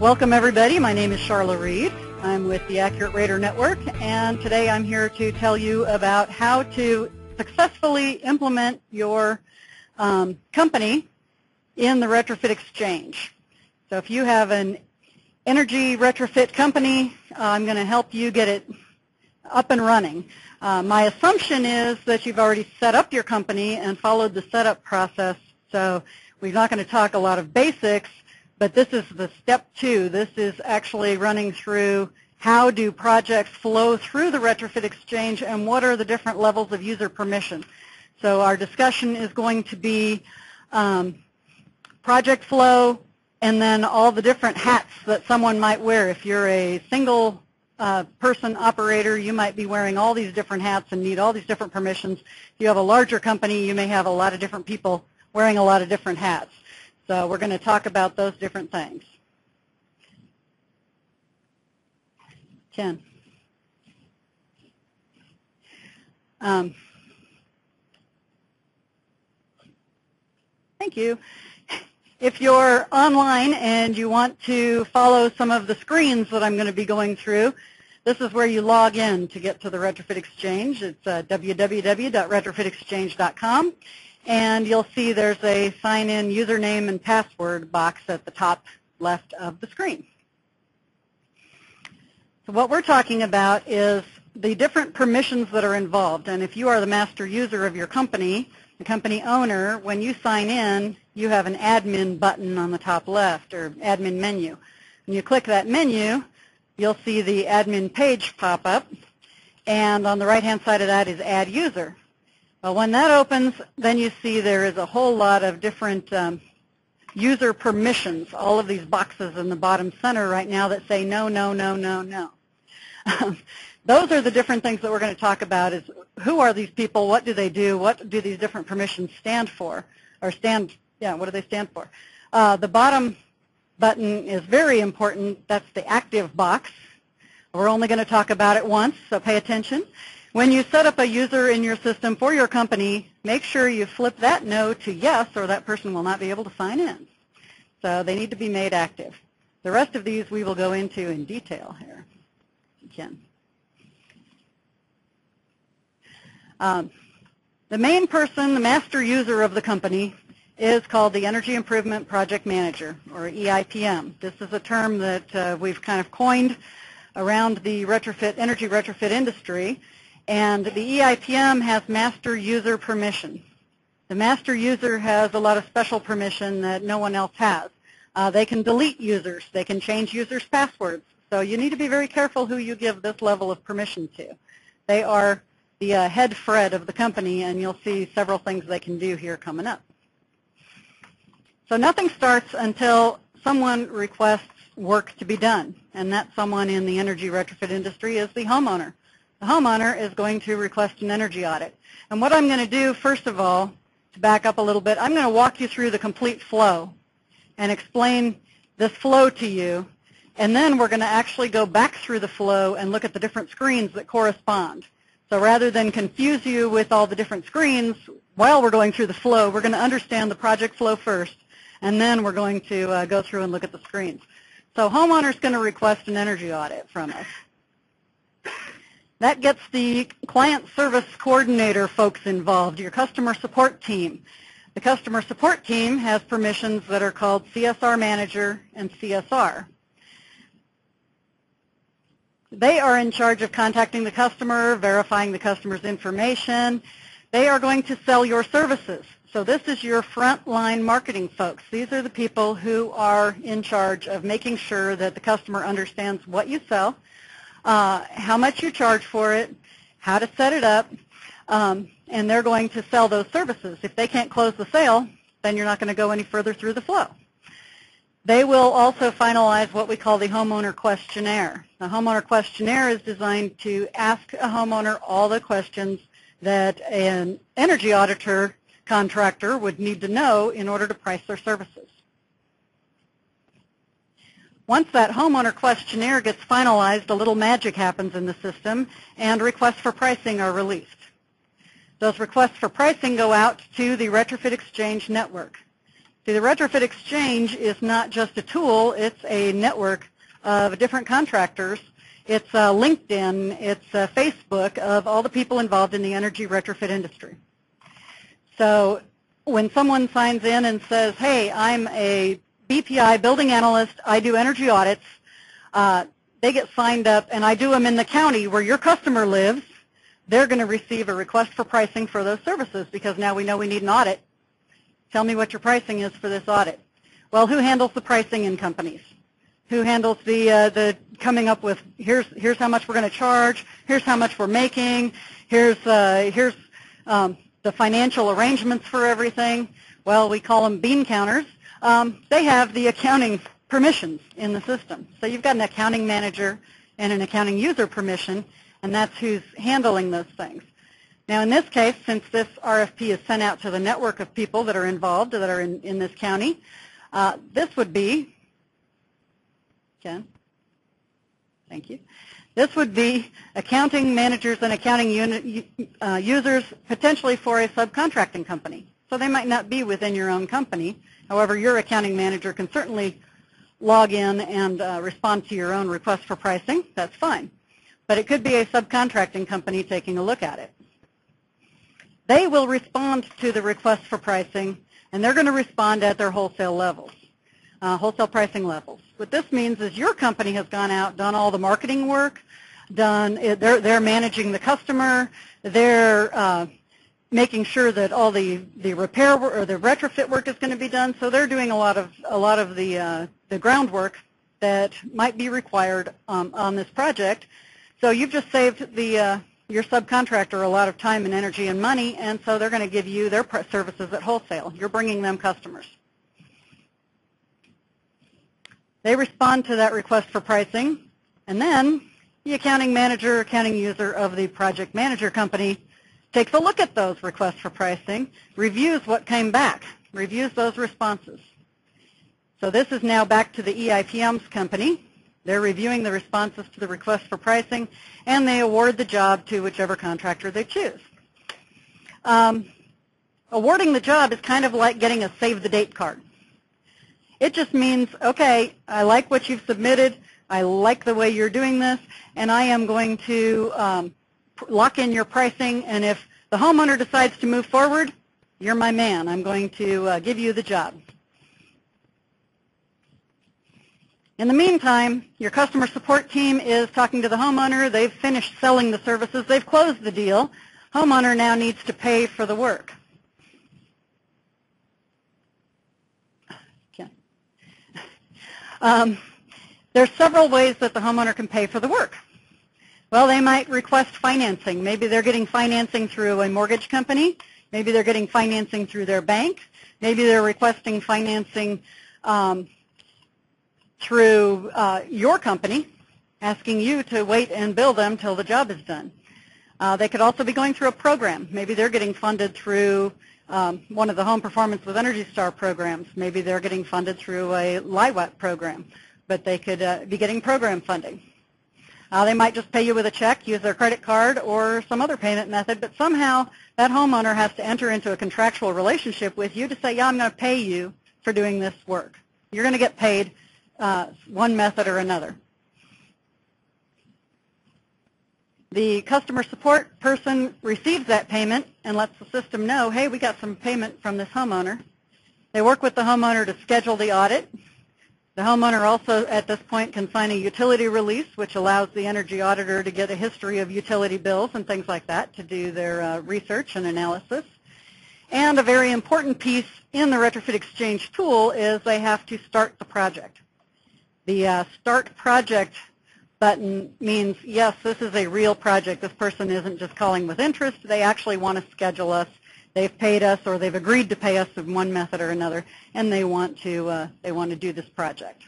Welcome everybody, my name is Charla Reed. I'm with the Accurate Rater Network, and today I'm here to tell you about how to successfully implement your company in the Retrofit Exchange. So if you have an energy retrofit company, I'm going to help you get it up and running. My assumption is that you've already set up your company and followed the setup process, so we're not going to talk a lot of basics, but this is the step 2. This is actually running through how do projects flow through the Retrofit Exchange and what are the different levels of user permission. So our discussion is going to be project flow and then all the different hats that someone might wear. If you're a single person operator, you might be wearing all these different hats and need all these different permissions. If you have a larger company, you may have a lot of different people wearing a lot of different hats. So we're going to talk about those different things. Ken. Thank you. If you're online and you want to follow some of the screens that I'm going to be going through, this is where you log in to get to the Retrofit Exchange. It's www.retrofitexchange.com. And you'll see there's a sign-in username and password box at the top left of the screen. So what we're talking about is the different permissions that are involved. And if you are the master user of your company, the company owner, when you sign in, you have an admin button on the top left, or admin menu. When you click that menu, you'll see the admin page pop up. And on the right-hand side of that is Add User. Well, when that opens, then you see there is a whole lot of different user permissions, all of these boxes in the bottom center right now that say no, no, no, no, no. Those are the different things that we're going to talk about is who are these people, what do they do, what do these different permissions stand for, or what do they stand for? The bottom button is very important. That's the active box. We're only going to talk about it once, so pay attention. When you set up a user in your system for your company, make sure you flip that no to yes, or that person will not be able to sign in. So they need to be made active. The rest of these we will go into in detail here. Again. The main person, the master user of the company, is called the Energy Improvement Project Manager, or EIPM. This is a term that we've kind of coined around the energy retrofit industry. And the EIPM has master user permission. The master user has a lot of special permission that no one else has. They can delete users. They can change users' passwords. So you need to be very careful who you give this level of permission to. They are the head Fred of the company, and you'll see several things they can do here coming up. So nothing starts until someone requests work to be done, and that someone in the energy retrofit industry is the homeowner. The homeowner is going to request an energy audit. And what I'm going to do, first of all, to back up a little bit, I'm going to walk you through the complete flow and explain this flow to you. And then we're going to actually go back through the flow and look at the different screens that correspond. So rather than confuse you with all the different screens while we're going through the flow, we're going to understand the project flow first, and then we're going to go through and look at the screens. So homeowner is going to request an energy audit from us. That gets the client service coordinator folks involved, your customer support team. The customer support team has permissions that are called CSR Manager and CSR. They are in charge of contacting the customer, verifying the customer's information. They are going to sell your services. So this is your frontline marketing folks. These are the people who are in charge of making sure that the customer understands what you sell, how much you charge for it, how to set it up, and they're going to sell those services. If they can't close the sale, then you're not going to go any further through the flow. They will also finalize what we call the homeowner questionnaire. The homeowner questionnaire is designed to ask a homeowner all the questions that an energy auditor contractor would need to know in order to price their services. Once that homeowner questionnaire gets finalized, a little magic happens in the system, and requests for pricing are released. Those requests for pricing go out to the Retrofit Exchange network. See, the Retrofit Exchange is not just a tool, it's a network of different contractors. It's LinkedIn, it's Facebook of all the people involved in the energy retrofit industry. So when someone signs in and says, hey, I'm a BPI building analyst, I do energy audits, they get signed up, and I do them in the county where your customer lives, they're going to receive a request for pricing for those services because now we know we need an audit. Tell me what your pricing is for this audit. Well, who handles the pricing in companies? Who handles the coming up with, here's how much we're going to charge, here's how much we're making, here's the financial arrangements for everything? Well, we call them bean counters. They have the accounting permissions in the system. So you've got an accounting manager and an accounting user permission, and that's who's handling those things. Now, in this case, since this RFP is sent out to the network of people that are involved, that are in this county, this would be, Ken, thank you. This would be accounting managers and accounting users potentially for a subcontracting company. So they might not be within your own company. However, your accounting manager can certainly log in and respond to your own request for pricing. That's fine. But it could be a subcontracting company taking a look at it. They will respond to the request for pricing, and they're going to respond at their wholesale levels, wholesale pricing levels. What this means is your company has gone out, done all the marketing work, they're managing the customer, they're making sure that all the repair or the retrofit work is going to be done. So they're doing a lot of the groundwork that might be required on this project. So you've just saved your subcontractor a lot of time and energy and money, and so they're going to give you their services at wholesale. You're bringing them customers. They respond to that request for pricing, and then the accounting manager, accounting user of the project manager company takes a look at those requests for pricing, reviews what came back, reviews those responses. So this is now back to the EIPM's company. They're reviewing the responses to the request for pricing, and they award the job to whichever contractor they choose. Awarding the job is kind of like getting a save-the-date card. It just means, okay, I like what you've submitted, I like the way you're doing this, and I am going to lock in your pricing, and if the homeowner decides to move forward, you're my man. I'm going to give you the job. In the meantime, your customer support team is talking to the homeowner. They've finished selling the services. They've closed the deal. Homeowner now needs to pay for the work. Okay. There's several ways that the homeowner can pay for the work. Well, they might request financing. Maybe they're getting financing through a mortgage company. Maybe they're getting financing through their bank. Maybe they're requesting financing through your company, asking you to wait and bill them till the job is done. They could also be going through a program. Maybe they're getting funded through one of the Home Performance with Energy Star programs. Maybe they're getting funded through a LIWAT program, but they could be getting program funding. They might just pay you with a check, use their credit card, or some other payment method, but somehow that homeowner has to enter into a contractual relationship with you to say, yeah, I'm going to pay you for doing this work. You're going to get paid one method or another. The customer support person receives that payment and lets the system know, hey, we got some payment from this homeowner. They work with the homeowner to schedule the audit. The homeowner also, at this point, can sign a utility release, which allows the energy auditor to get a history of utility bills and things like that to do their research and analysis. And a very important piece in the Retrofit Exchange tool is they have to start the project. The Start Project button means, yes, this is a real project. This person isn't just calling with interest. They actually want to schedule us. They've paid us, or they've agreed to pay us in one method or another, and they want to do this project.